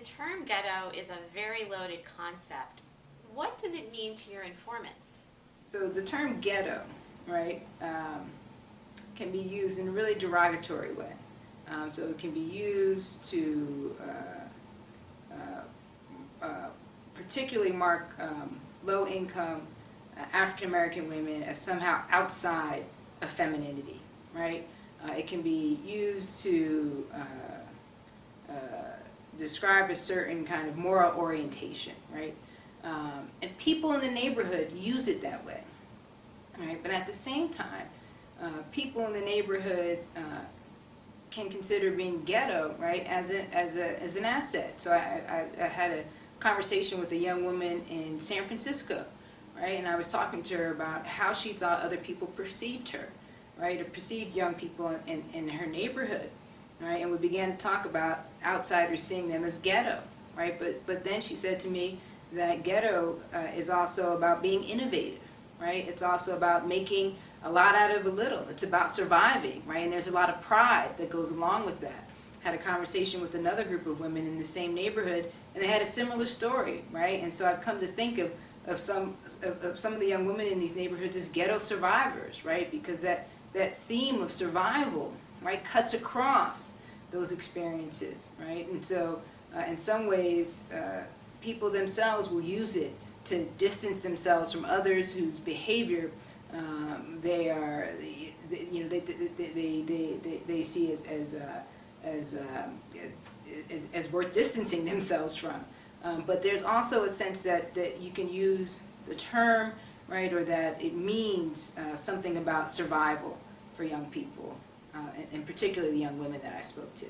term ghetto is a very loaded concept. What does it mean to your informants? So the term ghetto, right, can be used in a really derogatory way. So it can be used to particularly mark low-income African-American women as somehow outside of femininity, right? It can be used to describe a certain kind of moral orientation, right? And people in the neighborhood use it that way, right? But at the same time, people in the neighborhood can consider being ghetto, right, as an asset. So I had a conversation with a young woman in San Francisco, right, and I was talking to her about how she thought other people perceived her, right, or perceived young people in her neighborhood, right, and we began to talk about outsiders seeing them as ghetto, right, but then she said to me that ghetto is also about being innovative, right, it's also about making a lot out of a little, it's about surviving, right, and there's a lot of pride that goes along with that. Had a conversation with another group of women in the same neighborhood, and they had a similar story, right, and so I've come to think of some of the young women in these neighborhoods as ghetto survivors, right, because that theme of survival, right, cuts across those experiences, right, and so in some ways people themselves will use it to distance themselves from others whose behavior they are, you know, they see as worth distancing themselves from. But there's also a sense that you can use the term, right, or that it means something about survival for young people, and particularly the young women that I spoke to.